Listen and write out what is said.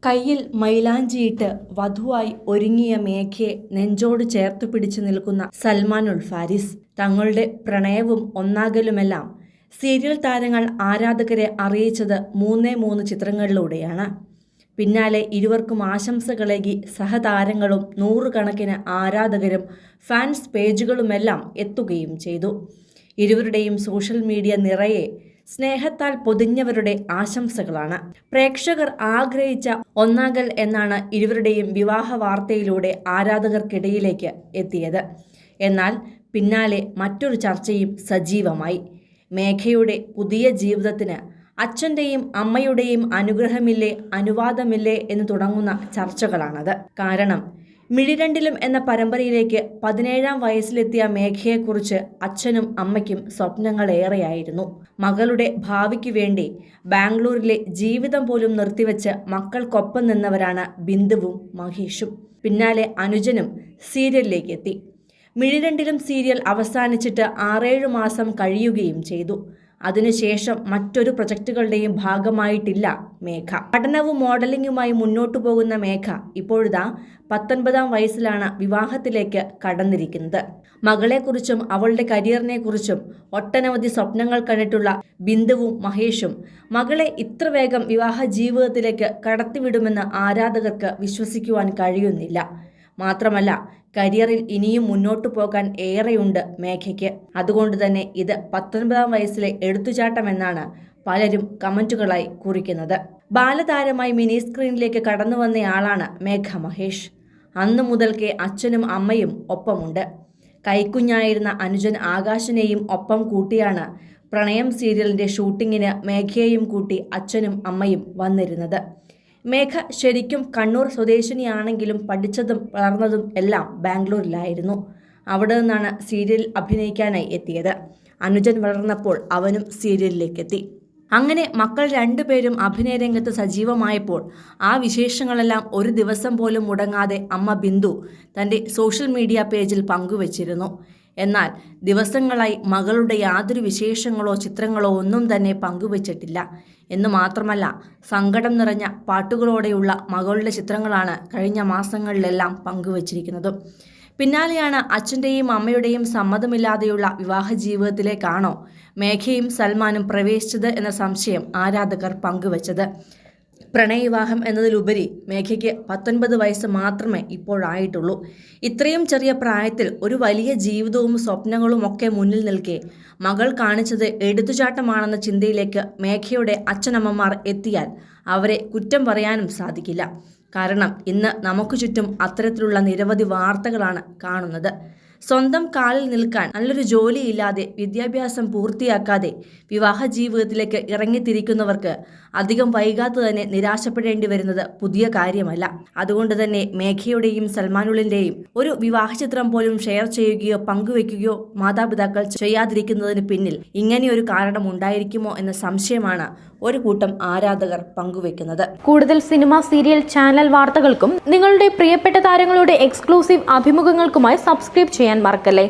കയ്യിൽ മൈലാഞ്ചിയിട്ട് വധുവായി ഒരുങ്ങിയ മേഘയെ നെഞ്ചോട് ചേർത്ത് പിടിച്ചു നിൽക്കുന്ന സൽമാനുൽ ഫാരിസ്. തങ്ങളുടെ പ്രണയവും ഒന്നാകലുമെല്ലാം സീരിയൽ താരങ്ങൾ ആരാധകരെ അറിയിച്ചത് 3 ചിത്രങ്ങളിലൂടെയാണ്. പിന്നാലെ ഇരുവർക്കും ആശംസകളേകി സഹതാരങ്ങളും നൂറുകണക്കിന് ആരാധകരും ഫാൻസ് പേജുകളുമെല്ലാം എത്തുകയും ചെയ്തു. ഇരുവരുടെയും സോഷ്യൽ മീഡിയ നിറയെ സ്നേഹത്താൽ പൊതിഞ്ഞവരുടെ ആശംസകളാണ്. പ്രേക്ഷകർ ആഗ്രഹിച്ച ഒന്നാകൽ എന്നാണ് ഇരുവരുടെയും വിവാഹ വാർത്തയിലൂടെ ആരാധകർക്കിടയിലേക്ക് എത്തിയത്. എന്നാൽ പിന്നാലെ മറ്റൊരു ചർച്ചയും സജീവമായി. മേഘയുടെ പുതിയ ജീവിതത്തിന് അച്ഛൻ്റെയും അമ്മയുടെയും അനുഗ്രഹമില്ലേ, അനുവാദമില്ലേ എന്ന് തുടങ്ങുന്ന ചർച്ചകളാണത്. കാരണം മിഴിരണ്ടിലും എന്ന പരമ്പരയിലേക്ക് 17-ാം വയസ്സിലെത്തിയ മേഘയെക്കുറിച്ച് അച്ഛനും അമ്മയ്ക്കും സ്വപ്നങ്ങളേറെയായിരുന്നു. മകളുടെ ഭാവിക്ക് വേണ്ടി ബാംഗ്ലൂരിലെ ജീവിതം പോലും നിർത്തിവെച്ച് മക്കൾക്കൊപ്പം നിന്നവരാണ് ബിന്ദുവും മഹേഷും. പിന്നാലെ അനുജനും സീരിയലിലേക്ക് എത്തി. മിഴിരണ്ടിലും സീരിയൽ അവസാനിച്ചിട്ട് 6-7 മാസം കഴിയുകയും ചെയ്തു. അതിനുശേഷം മറ്റൊരു പ്രൊജക്റ്റുകളുടെയും ഭാഗമായിട്ടില്ല മേഘ. പഠനവും മോഡലിംഗുമായി മുന്നോട്ടു പോകുന്ന മേഘ ഇപ്പോഴിതാ 19-ാം വയസ്സിലാണ് വിവാഹത്തിലേക്ക് കടന്നിരിക്കുന്നത്. മകളെക്കുറിച്ചും അവളുടെ കരിയറിനെക്കുറിച്ചും ഒട്ടനവധി സ്വപ്നങ്ങൾ കണ്ടിട്ടുള്ള ബിന്ദുവും മഹേഷും മകളെ ഇത്ര വേഗം വിവാഹ ജീവിതത്തിലേക്ക് കടത്തിവിടുമെന്ന് ആരാധകർക്ക് വിശ്വസിക്കുവാൻ കഴിയുന്നില്ല. മാത്രമല്ല, കരിയറിൽ ഇനിയും മുന്നോട്ടു പോകാൻ ഏറെയുണ്ട് മേഘയ്ക്ക്. അതുകൊണ്ട് തന്നെ ഇത് 19-ാം വയസ്സിലെ എടുത്തുചാട്ടമെന്നാണ് പലരും കമന്റുകളായി കുറിക്കുന്നത്. ബാലതാരമായി മിനി സ്ക്രീനിലേക്ക് കടന്നു വന്നയാളാണ് മേഘ മഹേഷ്. അന്നു മുതൽക്കേ അച്ഛനും അമ്മയും ഒപ്പമുണ്ട്. കൈക്കുഞ്ഞായിരുന്ന അനുജൻ ആകാശിനെയും ഒപ്പം കൂട്ടിയാണ് പ്രണയം സീരിയലിന്റെ ഷൂട്ടിങ്ങിന് മേഘയെയും കൂട്ടി അച്ഛനും അമ്മയും വന്നിരുന്നത്. മേഘ ശരിക്കും കണ്ണൂർ സ്വദേശിനിയാണെങ്കിലും പഠിച്ചതും വളർന്നതും എല്ലാം ബാംഗ്ലൂരിലായിരുന്നു. അവിടെ നിന്നാണ് സീരിയലിൽ അഭിനയിക്കാനായി എത്തിയത്. അനുജൻ വളർന്നപ്പോൾ അവനും സീരിയലിലേക്കെത്തി. അങ്ങനെ മക്കൾ 2 പേരും അഭിനയ രംഗത്ത് സജീവമായപ്പോൾ ആ വിശേഷങ്ങളെല്ലാം ഒരു ദിവസം പോലും മുടങ്ങാതെ അമ്മ ബിന്ദു തൻ്റെ സോഷ്യൽ മീഡിയ പേജിൽ പങ്കുവച്ചിരുന്നു. എന്നാൽ ദിവസങ്ങളായി മകളുടെ യാതൊരു വിശേഷങ്ങളോ ചിത്രങ്ങളോ ഒന്നും തന്നെ പങ്കുവച്ചിട്ടില്ല. എന്നു മാത്രമല്ല, സങ്കടം നിറഞ്ഞ പാട്ടുകളോടെയുള്ള മകളുടെ ചിത്രങ്ങളാണ് കഴിഞ്ഞ മാസങ്ങളിലെല്ലാം പങ്കുവച്ചിരിക്കുന്നത്. പിന്നാലെയാണ് അച്ഛൻ്റെയും അമ്മയുടെയും സമ്മതമില്ലാതെയുള്ള വിവാഹ ജീവിതത്തിലേക്കാണോ മേഘയും സൽമാനും പ്രവേശിച്ചത് എന്ന സംശയം ആരാധകർ പങ്കുവച്ചത്. പ്രണയവിവാഹം എന്നതിലുപരി മേഘയ്ക്ക് 19 വയസ്സ് മാത്രമേ ഇപ്പോഴായിട്ടുള്ളൂ. ഇത്രയും ചെറിയ പ്രായത്തിൽ ഒരു വലിയ ജീവിതവും സ്വപ്നങ്ങളും ഒക്കെ മുന്നിൽ നിൽക്കെ മകൾ കാണിച്ചത് എടുത്തുചാട്ടമാണെന്ന ചിന്തയിലേക്ക് മേഘയുടെ അച്ഛനമ്മമാർ എത്തിയാൽ അവരെ കുറ്റം പറയാനും സാധിക്കില്ല. കാരണം ഇന്ന് നമുക്ക് ചുറ്റും അത്തരത്തിലുള്ള നിരവധി വാർത്തകളാണ് കാണുന്നത്. സ്വന്തം കാലിൽ നിൽക്കാൻ നല്ലൊരു ജോലിയില്ലാതെ വിദ്യാഭ്യാസം പൂർത്തിയാക്കാതെ വിവാഹ ജീവിതത്തിലേക്ക് ഇറങ്ങിത്തിരിക്കുന്നവർക്ക് അധികം വൈകാതെ തന്നെ നിരാശപ്പെടേണ്ടി വരുന്നത് പുതിയ കാര്യമല്ല. അതുകൊണ്ട് തന്നെ മേഘയുടെയും സൽമാനുളിൻ്റെയും ഒരു വിവാഹ ചിത്രം പോലും ഷെയർ ചെയ്യുകയോ പങ്കുവെക്കുകയോ മാതാപിതാക്കൾ ചെയ്യാതിരിക്കുന്നതിന് പിന്നിൽ ഇങ്ങനെയൊരു കാരണം ഉണ്ടായിരിക്കുമോ എന്ന സംശയമാണ് ഒരു കൂട്ടം ആരാധകർ പങ്കുവെക്കുന്നത്. കൂടുതൽ സിനിമ, സീരിയൽ, ചാനൽ വാർത്തകൾക്കും നിങ്ങളുടെ പ്രിയപ്പെട്ട താരങ്ങളുടെ എക്സ്ക്ലൂസീവ് അഭിമുഖങ്ങൾക്കുമായി സബ്സ്ക്രൈബ് ചെയ്യാൻ മറക്കല്ലേ.